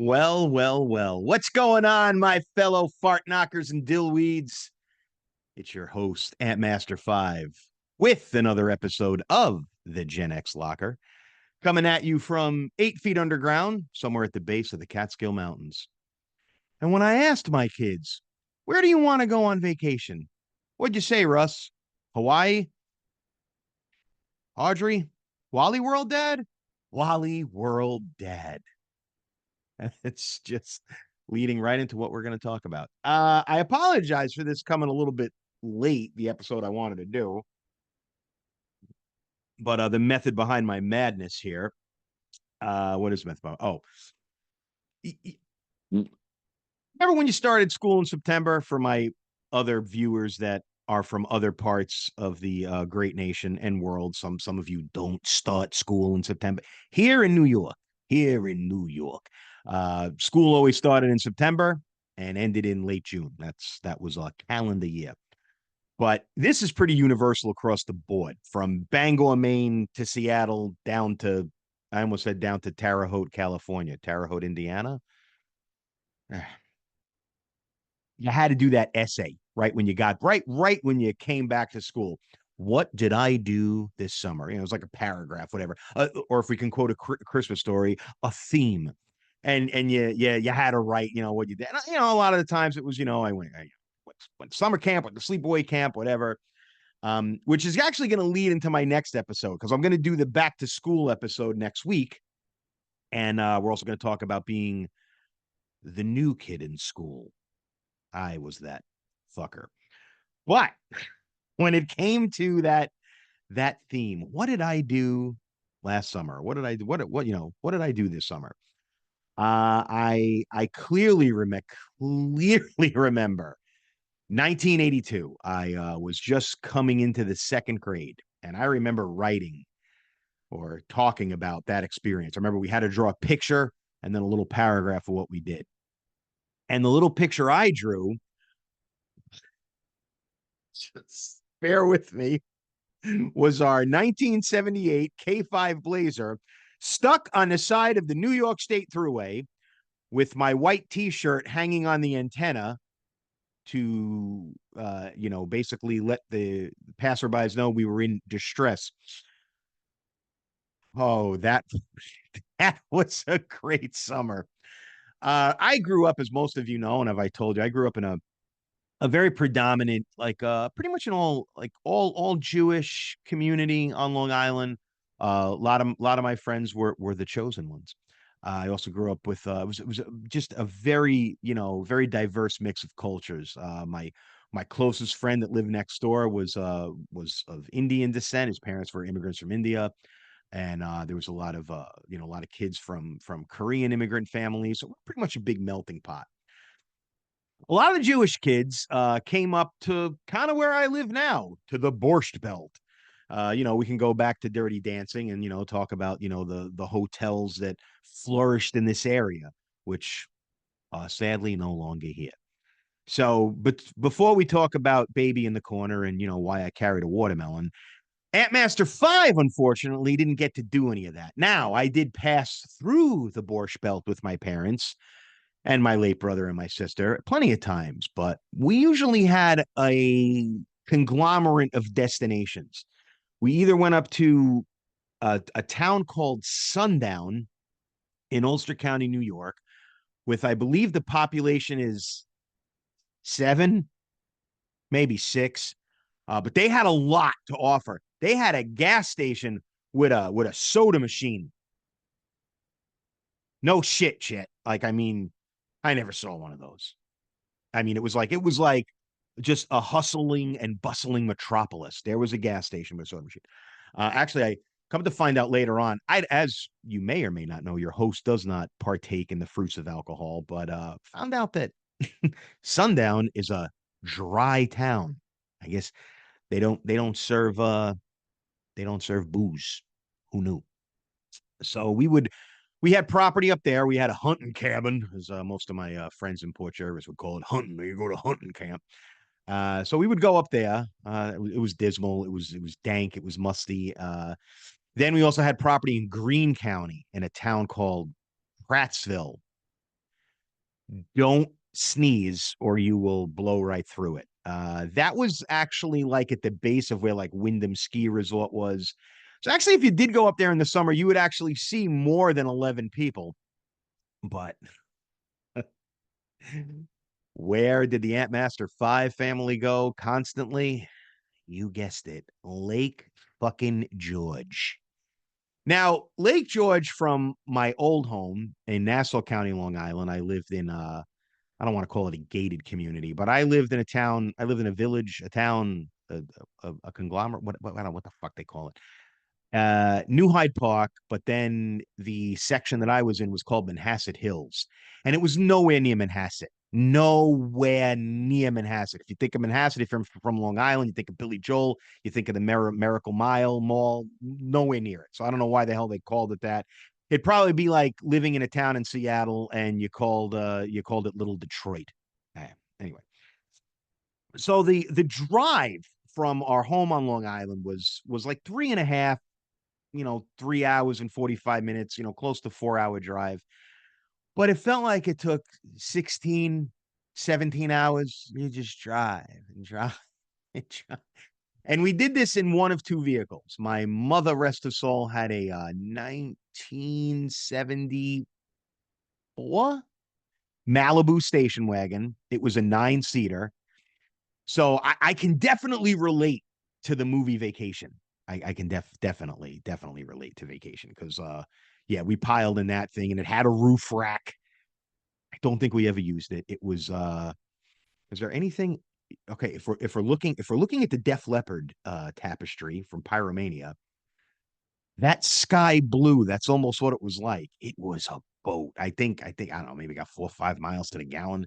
Well, well, well. What's going on, my fellow fart knockers and dillweeds? It's your host, AntMasterFive, with another episode of the Gen X Locker, coming at you from 8 feet underground, somewhere at the base of the Catskill Mountains. And when I asked my kids, where do you want to go on vacation? What'd you say, Russ? Hawaii? Audrey? Wally World Dad? Wally World Dad. It's just leading right into what we're going to talk about. I apologize for this coming a little bit late, the episode I wanted to do, but the method behind my madness here. What is method? Oh, remember when you started school in September? For my other viewers that are from other parts of the great nation and world, some of you don't start school in September. Here in New York, school always started in September and ended in late June. That was a calendar year. But this is pretty universal across the board, from Bangor, Maine to Seattle down to, I almost said down to Terre Haute, California, Terre Haute, Indiana. You had to do that essay right when you got right when you came back to school. What did I do this summer? It was like a paragraph, whatever. Or if we can quote a Christmas story, a theme. And you had to write, what you did. And, a lot of the times it was, I went summer camp, went to sleepaway camp, whatever. Which is actually going to lead into my next episode, because I'm going to do the back to school episode next week. And we're also going to talk about being the new kid in school. I was that fucker. But when it came to that theme, what did I do last summer? What did I do? What did I do this summer? I clearly remember 1982. I was just coming into the second grade, and I remember writing or talking about that experience. I remember we had to draw a picture and then a little paragraph of what we did. And the little picture I drew, just bear with me, was our 1978 K5 Blazer stuck on the side of the New York State Thruway with my white t-shirt hanging on the antenna to, basically let the passerbys know we were in distress. Oh, that was a great summer. I grew up, as most of you know, and have I told you, I grew up in a very predominant, like pretty much an all Jewish community on Long Island. A lot of my friends were the chosen ones. I also grew up with it was just a very very diverse mix of cultures. My closest friend that lived next door was of Indian descent. His parents were immigrants from India, and there was a lot of a lot of kids from Korean immigrant families. So we're pretty much a big melting pot. A lot of the Jewish kids came up to kind of where I live now, to the Borscht Belt. We can go back to Dirty Dancing and talk about the hotels that flourished in this area, which sadly no longer here. So, but before we talk about Baby in the Corner and why I carried a watermelon, AntMasterFive unfortunately didn't get to do any of that. Now I did pass through the Borscht Belt with my parents and my late brother and my sister plenty of times, but we usually had a conglomerate of destinations. We either went up to a town called Sundown in Ulster County, New York, with, I believe, the population is 7, maybe 6, but they had a lot to offer. They had a gas station with a soda machine. No shit. Like, I mean, I never saw one of those. I mean, it was like just a hustling and bustling metropolis. There was a gas station with a soda machine. Actually, I come to find out later on, as you may or may not know, your host does not partake in the fruits of alcohol, but found out that Sundown is a dry town. I guess they don't serve booze. Who knew? So we had property up there. We had a hunting cabin, as most of my friends in Port Jervis would call it, hunting. You go to hunting camp. So we would go up there. It was dismal. It was dank. It was musty. Then we also had property in Greene County in a town called Prattsville. Don't sneeze or you will blow right through it. That was actually like at the base of where like Wyndham Ski Resort was. So actually, if you did go up there in the summer, you would actually see more than 11 people. But where did the AntMasterFive family go constantly? You guessed it, Lake fucking George. Now, Lake George from my old home in Nassau County, Long Island, I lived in I don't want to call it a gated community, but I lived in a town, I lived in a village, a town, a conglomerate, I don't know what the fuck they call it. New Hyde Park, but then the section that I was in was called Manhasset Hills, and it was nowhere near Manhasset. Nowhere near Manhasset. If you think of Manhasset, if you're from Long Island, you think of Billy Joel, you think of the Miracle Mile Mall, nowhere near it. So I don't know why the hell they called it that. It'd probably be like living in a town in Seattle and you called it Little Detroit. Anyway, so the drive from our home on Long Island was like three and a half, 3 hours and 45 minutes, close to 4 hour drive. But it felt like it took 16, 17 hours. You just drive and drive and drive. And we did this in one of two vehicles. My mother, rest her soul, had a 1974 Malibu station wagon. It was a 9-seater. So I can definitely relate to the movie Vacation. I can definitely relate to Vacation because yeah, we piled in that thing and it had a roof rack. I don't think we ever used it. It was is there anything okay, if we're looking at the Def Leppard tapestry from Pyromania, that sky blue, that's almost what it was like. It was a boat. I don't know, maybe got 4 or 5 miles to the gallon,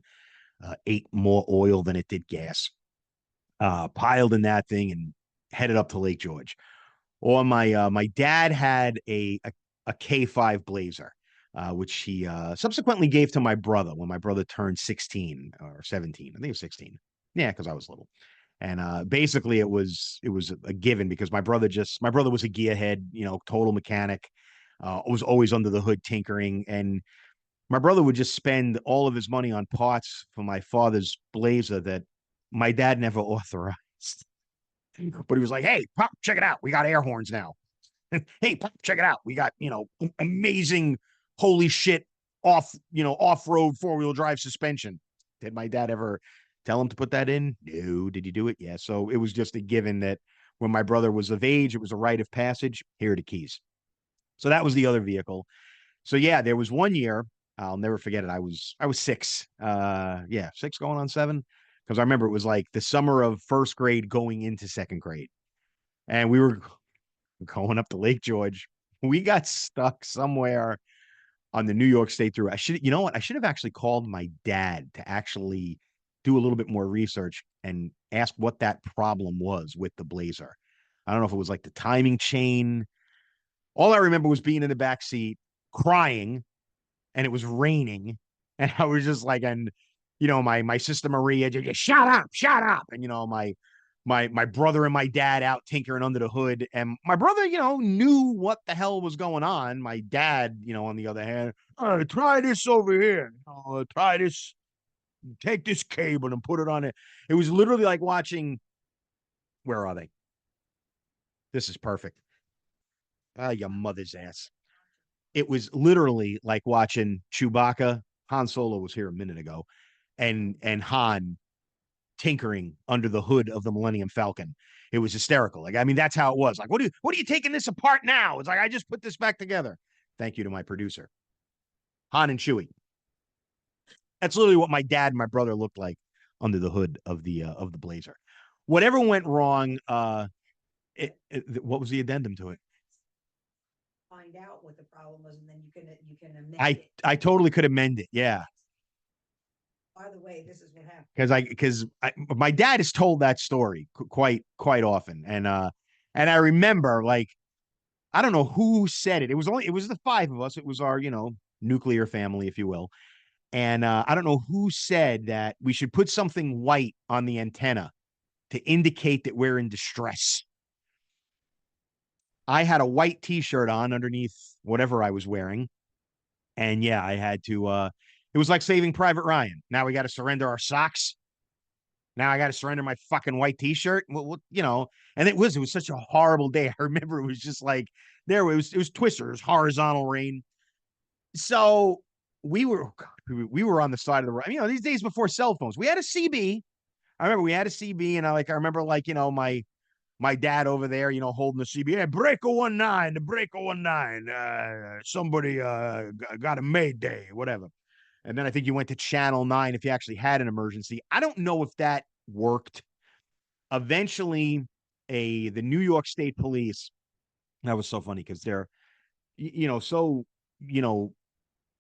ate more oil than it did gas. Piled in that thing and headed up to Lake George. Or my dad had a K5 Blazer, which he subsequently gave to my brother when my brother turned 16 or 17. I think it was 16. Yeah, because I was little. And basically it was a given because my brother was a gearhead, total mechanic, was always under the hood tinkering. And my brother would just spend all of his money on parts for my father's Blazer that my dad never authorized. But he was like, "Hey, pop, check it out. We got air horns now. Hey, pop, check it out. We got, amazing, holy shit, off-road four-wheel drive suspension." Did my dad ever tell him to put that in? No. Did you do it? Yeah. So it was just a given that when my brother was of age, it was a rite of passage. Here are the keys. So that was the other vehicle. So yeah, there was one year, I'll never forget it. I was six. Yeah, six going on seven. Because I remember it was like the summer of first grade going into second grade. And we were going up to Lake George. We got stuck somewhere on the New York State through. You know what? I should have actually called my dad to actually do a little bit more research and ask what that problem was with the Blazer. I don't know if it was like the timing chain. All I remember was being in the back seat, crying, and it was raining, and I was just like, and my sister Maria just shut up, and my brother and my dad out tinkering under the hood, and my brother, knew what the hell was going on. My dad, on the other hand, try this over here, try this, take this cable and put it on it. It was literally like watching. Where are they? This is perfect. Ah, your mother's ass. It was literally like watching Chewbacca. Han Solo was here a minute ago, and Han tinkering under the hood of the Millennium Falcon. It was hysterical. Like, I mean, that's how it was. Like, what are you taking this apart now? It's like I just put this back together. Thank you to my producer, Han and Chewie. That's literally what my dad and my brother looked like under the hood of the Blazer. Whatever went wrong, what was the addendum to it? Find out what the problem was, and then you can amend I it. I totally could amend it. Yeah. By the way, this is what happened. Because my dad has told that story quite often, and I remember like I don't know who said it. It was the five of us. It was our nuclear family, if you will, and I don't know who said that we should put something white on the antenna to indicate that we're in distress. I had a white T-shirt on underneath whatever I was wearing, and yeah, I had to. It was like Saving Private Ryan. Now we got to surrender our socks. Now I got to surrender my fucking white t-shirt. And it was such a horrible day. I remember it was just like it was twisters, horizontal rain. So we were on the side of the road. These days before cell phones, we had a CB. I remember we had a CB, and I remember my dad over there, holding the CB. Hey, breaker 19, the breaker 19. Somebody got a Mayday, whatever. And then I think you went to Channel 9 if you actually had an emergency. I don't know if that worked. Eventually, the New York State Police, that was so funny because they're, so, you know,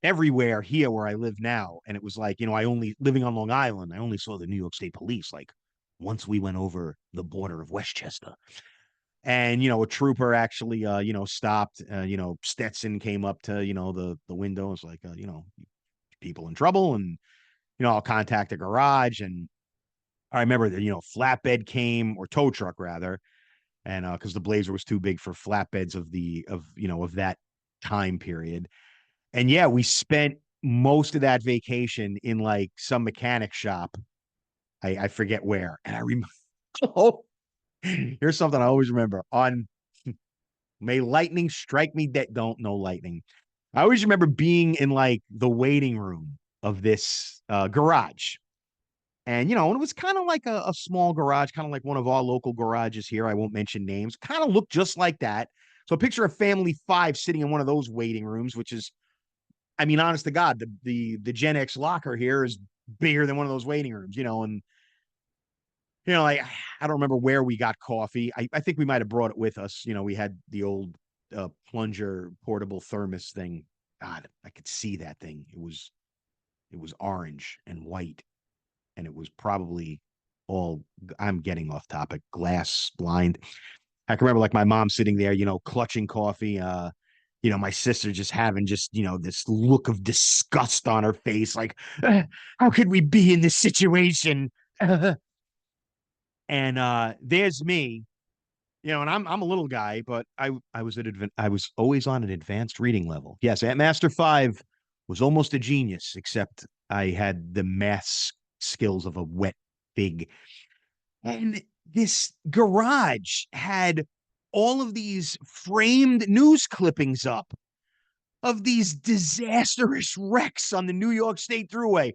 everywhere here where I live now. And it was like, I only living on Long Island, I only saw the New York State Police like once we went over the border of Westchester. And a trooper actually stopped. Stetson came up to the window. It's like people in trouble, and I'll contact a garage. And I remember that flatbed came, or tow truck rather, and because the Blazer was too big for flatbeds of that time period. And yeah, we spent most of that vacation in like some mechanic shop. I forget where, and I remember. Oh, here's something I always remember on May lightning strike me dead. Don't know lightning. I always remember being in like the waiting room of this garage. And, it was kind of like a small garage, kind of like one of our local garages here. I won't mention names, kind of looked just like that. So picture a family five sitting in one of those waiting rooms, which is, honest to God, the Gen X locker here is bigger than one of those waiting rooms, and like I don't remember where we got coffee. I think we might have brought it with us. We had the old plunger portable thermos thing. God, I could see that thing. It was orange and white, and it was probably all. I'm getting off topic. Glass blind. I can remember like my mom sitting there, clutching coffee. My sister just having this look of disgust on her face, like, how could we be in this situation? And there's me, and I'm a little guy, but I was always on an advanced reading level. Yes, AntMasterFive was almost a genius, except I had the math skills of a wet pig. And this garage had all of these framed news clippings up of these disastrous wrecks on the New York State Thruway.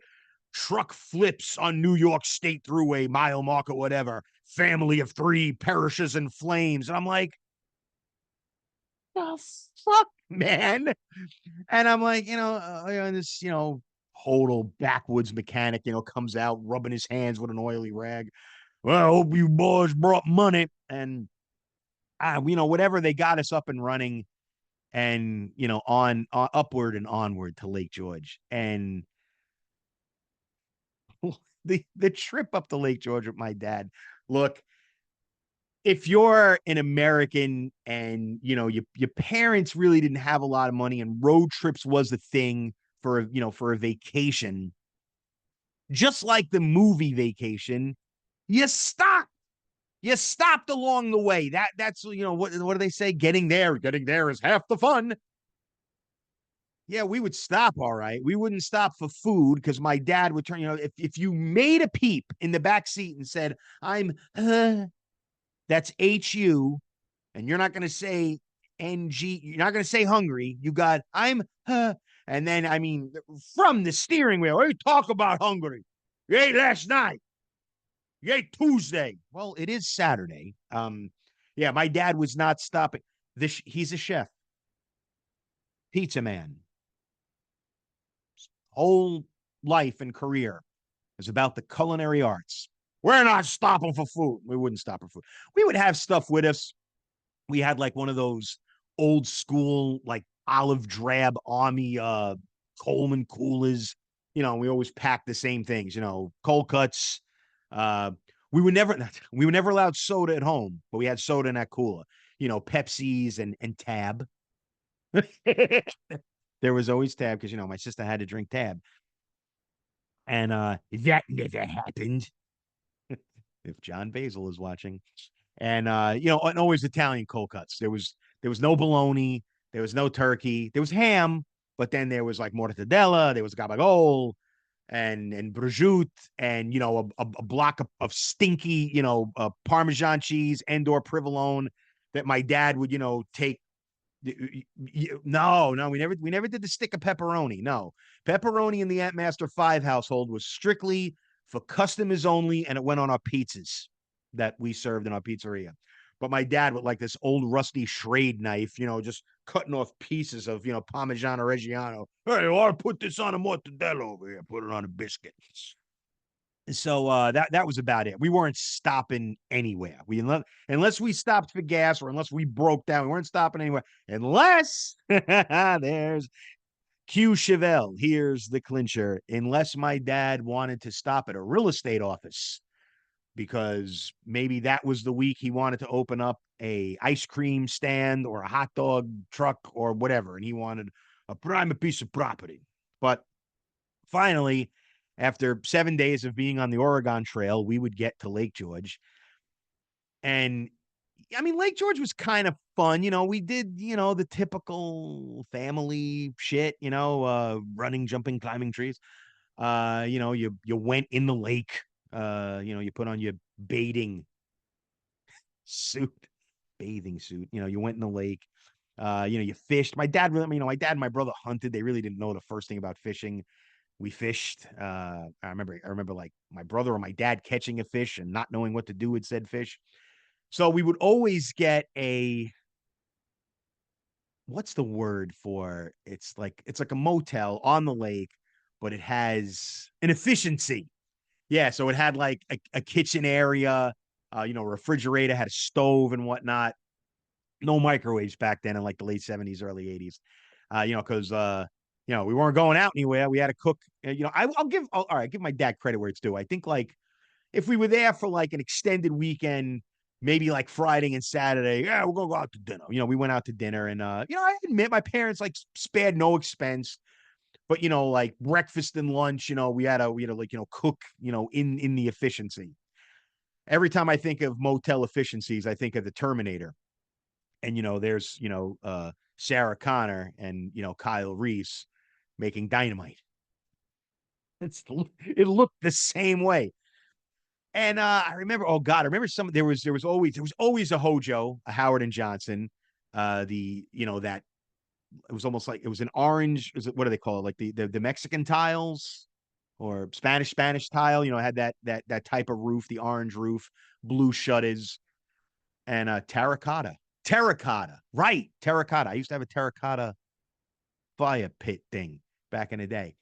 Truck flips on New York State Thruway, mile marker, whatever. Family of three perishes in flames. And I'm like, the fuck, man? And I'm like, this, total backwoods mechanic, comes out rubbing his hands with an oily rag. Well, I hope you boys brought money. And, whatever, they got us up and running, and, on upward and onward to Lake George. And the trip up to Lake George with my dad. Look, if you're an American and your parents really didn't have a lot of money and road trips was the thing for a vacation, just like the movie Vacation, you stop. You stopped along the way. That's what do they say? Getting there is half the fun. Yeah, we would stop, all right. We wouldn't stop for food because my dad would turn, if you made a peep in the back seat and said, I'm that's HU, and you're not gonna say NG, you're not gonna say hungry. You got I'm and then from the steering wheel, hey, talk about hungry. You ate last night. You ate Tuesday. Well, it is Saturday. Yeah, my dad was not stopping. He's a chef, pizza man. Whole life and career is about the culinary arts. We're not stopping for food. We wouldn't stop for food. We would have stuff with us. We had like one of those old school, like olive drab army Coleman coolers. We always packed the same things, cold cuts. Uh, we were never we were never allowed soda at home, but we had soda in that cooler. Pepsis and Tab. There was always Tab because my sister had to drink Tab. And that never happened. If John Basil is watching. And and always Italian cold cuts. There was no bologna, there was no turkey, there was ham, but then there was like mortadella, there was gabagol, and prosciutto, and a block of stinky Parmesan cheese and or provolone that my dad would take. No, we never did the stick of pepperoni. No, pepperoni in the AntMasterFive household was strictly for customers only, and it went on our pizzas that we served in our pizzeria. But my dad with like this old rusty Schrade knife, just cutting off pieces of Parmigiano Reggiano. Hey, I want to put this on a mortadella over here. Put it on a biscuit. So that was about it. We weren't stopping anywhere. Unless we stopped for gas or unless we broke down, we weren't stopping anywhere. Unless there's Q Chevelle. Here's the clincher. Unless my dad wanted to stop at a real estate office because maybe that was the week he wanted to open up a ice cream stand or a hot dog truck or whatever, and he wanted a prime piece of property. But finally, after 7 days of being on the Oregon Trail, we would get to Lake George. And I mean, Lake George was kind of fun. We did, the typical family shit, running, jumping, climbing trees. You went in the lake. You put on your bathing suit, bathing suit. You went in the lake. You fished. My dad really, my dad and my brother hunted. They really didn't know the first thing about fishing. We fished. I remember like my brother or my dad catching a fish and not knowing what to do with said fish. So we would always get what's the word for it's like a motel on the lake, but it has an efficiency. Yeah, so it had like a kitchen area, refrigerator, had a stove and whatnot. No microwaves back then in like the late 70s, early 80s. Because we weren't going out anywhere. We had to cook. All right, give my dad credit where it's due. I think like if we were there for like an extended weekend, maybe like Friday and Saturday, yeah, we're gonna go out to dinner. We went out to dinner, and I admit my parents like spared no expense. But like breakfast and lunch, we had to like cook, in the efficiency. Every time I think of motel efficiencies, I think of the Terminator. And there's Sarah Connor and Kyle Reese making dynamite. It looked the same way. And I remember, oh God, I remember there was always a Hojo, a Howard and Johnson. That it was almost like it was an orange. What do they call it? Like the Mexican tiles or Spanish tile. It had that type of roof, the orange roof, blue shutters, and terracotta, right? Terracotta. I used to have a terracotta fire pit thing back in the day.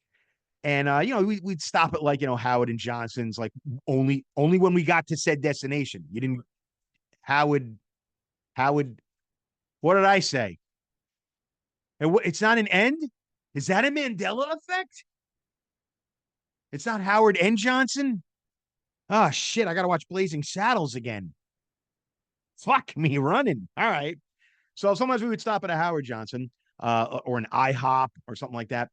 And we'd stop at like Howard and Johnson's like only when we got to said destination. You didn't Howard Howard. What did I say? It's not an end. Is that a Mandela effect? It's not Howard and Johnson. Oh shit! I gotta watch Blazing Saddles again. Fuck me running. All right. So sometimes we would stop at a Howard Johnson or an IHOP or something like that.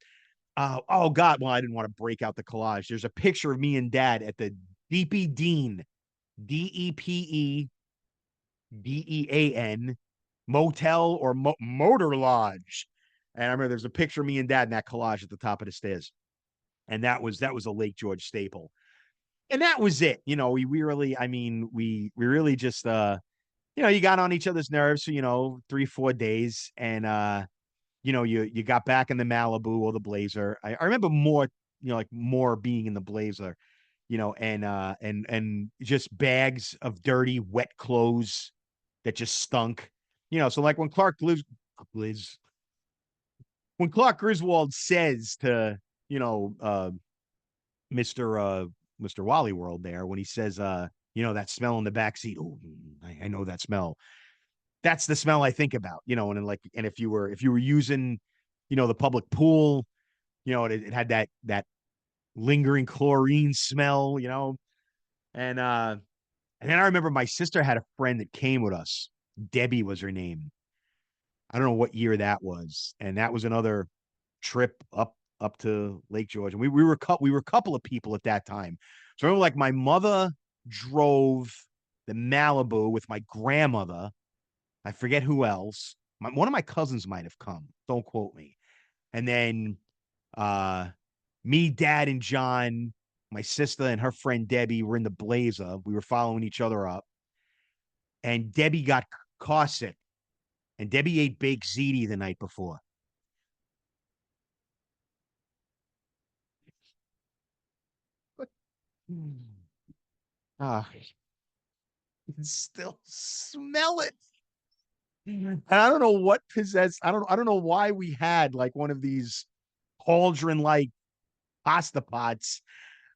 Oh God! Well, I didn't want to break out the collage. There's a picture of me and Dad at the DP Dean, DEPEDEAN motel or motor lodge. And I remember there's a picture of me and Dad in that collage at the top of the stairs, and that was a Lake George staple. And that was it. We really, I mean, we really just you got on each other's nerves for 3-4 days, and you got back in the Malibu or the Blazer. I remember more, like more being in the Blazer, and just bags of dirty, wet clothes that just stunk. So like when Gliz, when Clark Griswold says to, you know, uh Mr. Mr. Wally World there, when he says that smell in the back seat. Oh, I know that smell. That's the smell I think about, and if you were using, the public pool, it had that lingering chlorine smell, and then I remember my sister had a friend that came with us. Debbie was her name. I don't know what year that was, and that was another trip up to Lake George, and we were a couple of people at that time. So I remember, like, my mother drove the Malibu with my grandmother. I forget who else. One of my cousins might have come. Don't quote me. And then uh me, dad, and John, my sister and her friend Debbie were in the Blazer. We were following each other up, and Debbie got car sick, and Debbie ate baked ziti the night before. Ah, I can still smell it. And I don't know what possessed. I don't know why we had like one of these cauldron like pasta pots.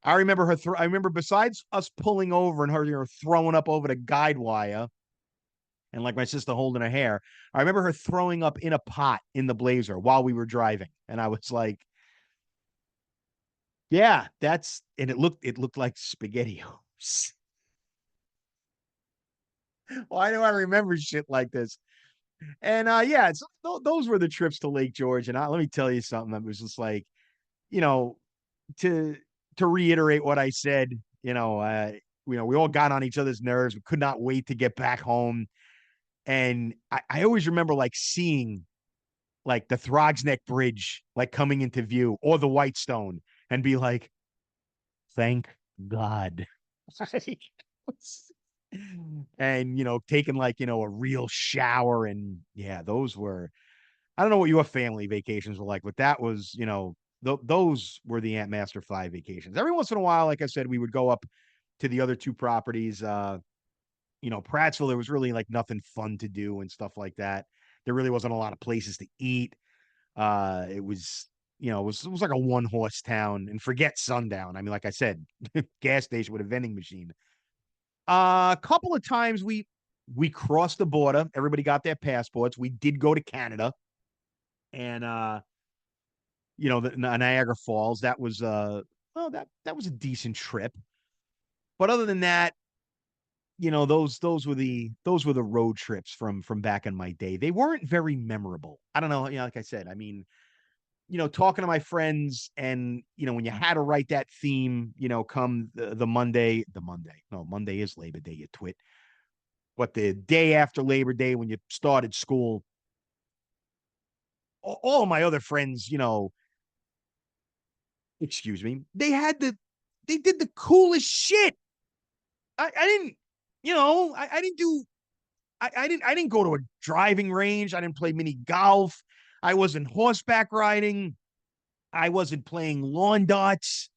I remember her. I remember besides us pulling over and her, throwing up over the guide wire, and like my sister holding her hair. I remember her throwing up in a pot in the Blazer while we were driving, and I was like, "Yeah, that's." And it looked like SpaghettiOs. Why do I remember shit like this? And yeah, those were the trips to Lake George. And let me tell you something. That was just like, you know, to to reiterate what I said. We all got on each other's nerves. We could not wait to get back home. And I always remember like seeing like the Throgsneck Bridge like coming into view or the Whitestone and be like, thank God. And taking like a real shower. And yeah, those were, I don't know what your family vacations were like, but that was, those were the AntMasterFive vacations. Every once in a while, like I said, we would go up to the other two properties. Prattsville, there was really like nothing fun to do and stuff like that. There really wasn't a lot of places to eat. It was, it was like a one horse town. And forget sundown. I mean, like I said, gas station with a vending machine. A couple of times we crossed the border. Everybody got their passports. We did go to Canada, and the Niagara Falls. That was well, that was a decent trip. But other than that, those were the road trips from back in my day. They weren't very memorable. I don't know. Like I said, I mean, talking to my friends, and when you had to write that theme, come the Monday. No, Monday is Labor Day, you twit. But the day after Labor Day, when you started school, all of my other friends, excuse me, they did the coolest shit. I didn't, I didn't do, I didn't go to a driving range. I didn't play mini golf. I wasn't horseback riding. I wasn't playing lawn darts.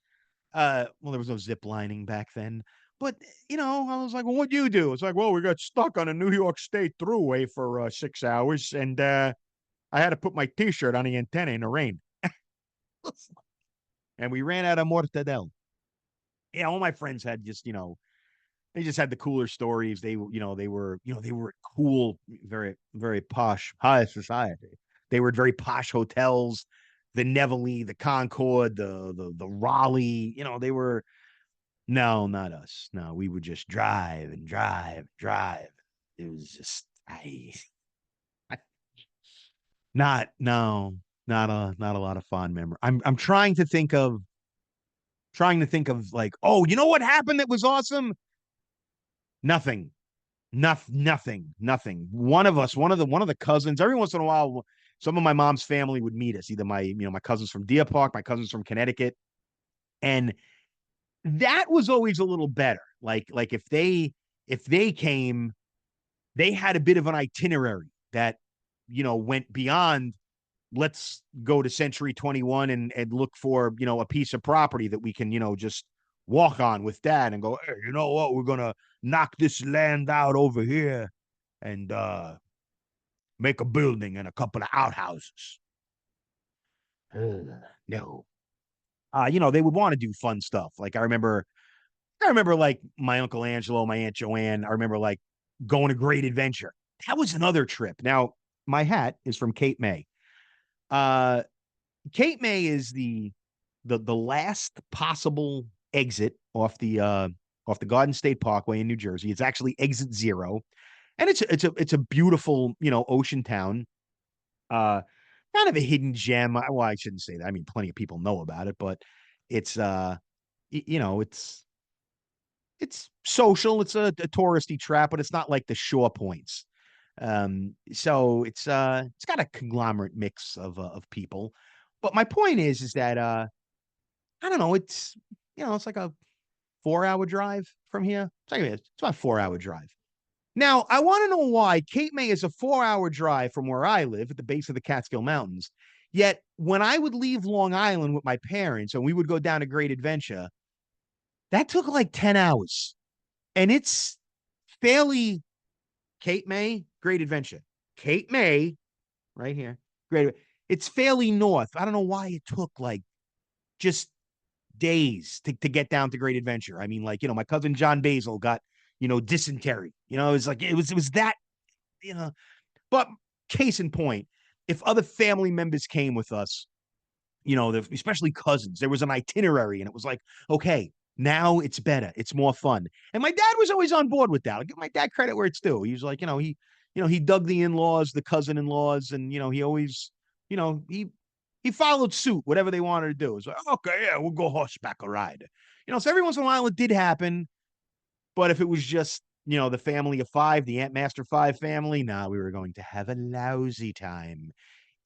Well, there was no zip lining back then. But I was like, well, what'd you do? It's like, well, we got stuck on a New York State thruway for 6 hours, and I had to put my T-shirt on the antenna in the rain, and we ran out of mortadel. Yeah, all my friends had just they just had the cooler stories. They were cool, very very posh high society. They were at very posh hotels, the Nevele, the Concord, the Raleigh. They were. No, not us. No, we would just drive and drive, drive. It was just I not no, not a lot of fond memory. I'm trying to think of like, oh, you know what happened that was awesome? Nothing. Nothing. One of the cousins, every once in a while, some of my mom's family would meet us, either my cousins from Deer Park, my cousins from Connecticut. And that was always a little better. Like if they came, they had a bit of an itinerary that went beyond, let's go to Century 21 and look for a piece of property that we can just walk on with dad and go, hey, you know what, we're gonna knock this land out over here and make a building and a couple of outhouses. No. They would want to do fun stuff. Like I remember like my Uncle Angelo, my Aunt Joanne. I remember like going to Great Adventure. That was another trip. Now, my hat is from Cape May. Uh Cape May is the last possible exit off the Garden State Parkway in New Jersey. It's actually exit 0. And it's a beautiful, ocean town. Uh Kind of a hidden gem. Well, I shouldn't say that. I mean, plenty of people know about it, but it's it's social. It's a touristy trap, but it's not like the shore points. So it's got a conglomerate mix of people. But my point is that I don't know, it's it's like a 4 hour drive from here. It's about a 4 hour drive. Now, I want to know why Cape May is a 4 hour drive from where I live at the base of the Catskill Mountains. Yet when I would leave Long Island with my parents and we would go down to Great Adventure, that took like 10 hours. And it's fairly Cape May, Great Adventure. Cape May, right here. Great. It's fairly north. I don't know why it took like just days to get down to Great Adventure. I mean, like, my cousin John Basil got, dysentery. It was like it was that, you know, but case in point, if other family members came with us, especially cousins, there was an itinerary and it was like, okay, now it's better. It's more fun. And my dad was always on board with that. I give my dad credit where it's due. He was like, he dug the in-laws, the cousin-in-laws, and he always, he followed suit, whatever they wanted to do. It's like, okay, yeah, we'll go horseback a ride. So every once in a while it did happen. But if it was just, the family of five, the AntMasterFive family, nah, we were going to have a lousy time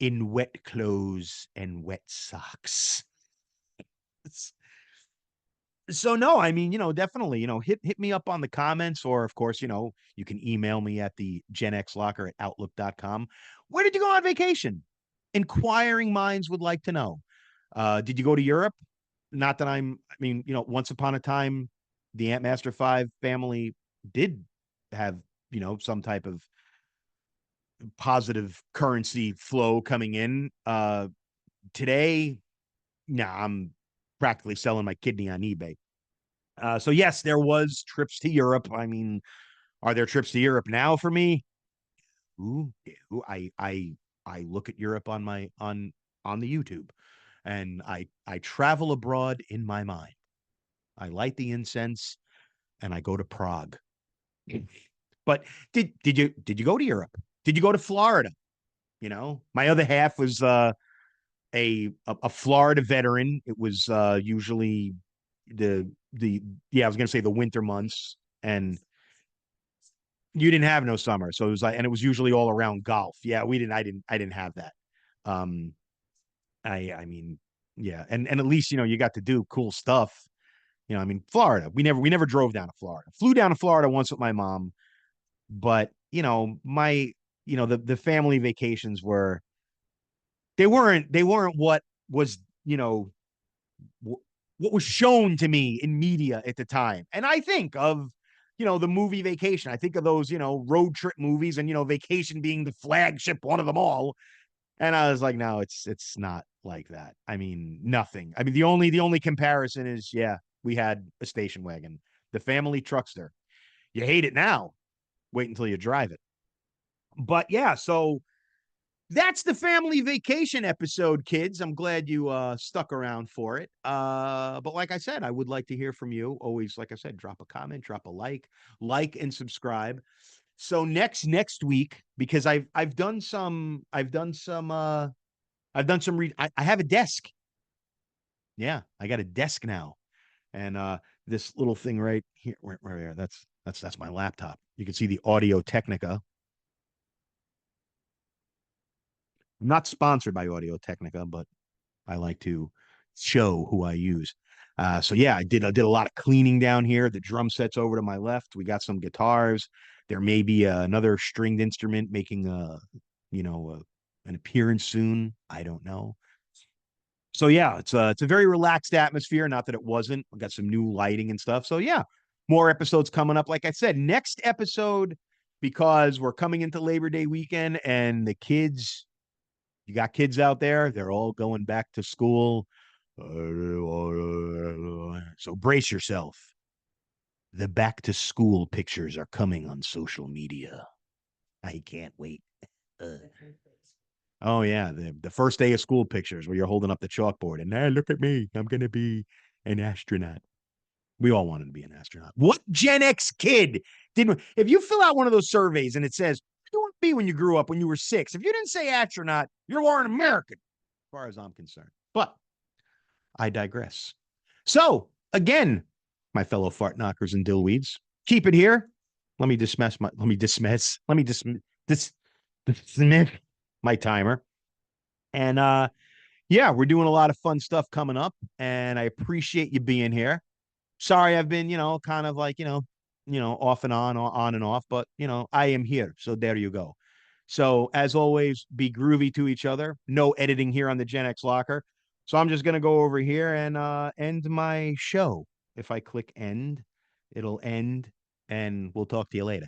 in wet clothes and wet socks. So no, I mean, definitely, hit me up on the comments, or of course, you can email me at the genxlocker at outlook.com. Where did you go on vacation? Inquiring minds would like to know. Did you go to Europe? Not that I mean, once upon a time, the AntMasterFive family did have, some type of positive currency flow coming in. Today, nah, I'm practically selling my kidney on eBay. So yes, there was trips to Europe. I mean, are there trips to Europe now for me? Ooh, ooh, I look at Europe on the YouTube, and I travel abroad in my mind. I light the incense and I go to Prague. But did you go to Europe? Did you go to Florida? My other half was a Florida veteran. It was usually the yeah, I was gonna say the winter months, and you didn't have no summer, so it was like, and it was usually all around golf. Yeah, we didn't. I didn't have that. Um, I mean, yeah, and at least you got to do cool stuff. I mean, Florida. We never drove down to Florida. Flew down to Florida once with my mom, but my the family vacations were they weren't what was what was shown to me in media at the time. And I think of, the movie Vacation. I think of those, road trip movies, and, Vacation being the flagship one of them all. And I was like, no, it's not like that. I mean, nothing. I mean, the only comparison is, yeah, we had a station wagon, the family truckster. You hate it now. Wait until you drive it. But yeah, so that's the family vacation episode, kids. I'm glad you stuck around for it. But like I said, I would like to hear from you. Always, like I said, drop a comment, drop a like and subscribe. So next week, because I've done some I have a desk. Yeah, I got a desk now. And this little thing right here, where that's my laptop. You can see the Audio Technica. I'm not sponsored by Audio Technica, but I like to show who I use. So yeah, I did a lot of cleaning down here. The drum set's over to my left. We got some guitars. There may be another stringed instrument making an appearance soon. I don't know. So yeah, it's a very relaxed atmosphere. Not that it wasn't. We got some new lighting and stuff. So yeah, more episodes coming up. Like I said, next episode, because we're coming into Labor Day weekend, and the kids, you got kids out there, they're all going back to school. So brace yourself. The back to school pictures are coming on social media. I can't wait. Uh, oh yeah, the first day of school pictures where you're holding up the chalkboard and now look at me, I'm gonna be an astronaut. We all wanted to be an astronaut. What Gen X kid didn't? If you fill out one of those surveys and it says, "What do you want to be when you grew up when you were 6?" If you didn't say astronaut, you're an American, as far as I'm concerned. But I digress. So again, my fellow fart knockers and dillweeds, keep it here. Let me dismiss my timer. And Yeah, we're doing a lot of fun stuff coming up, and I appreciate you being here. Sorry, I've been, kind of like, off and on and off, but I am here. So there you go. So as always, be groovy to each other. No editing here on the Gen X Locker. So I'm just gonna go over here and end my show. If I click end, it'll end, and we'll talk to you later.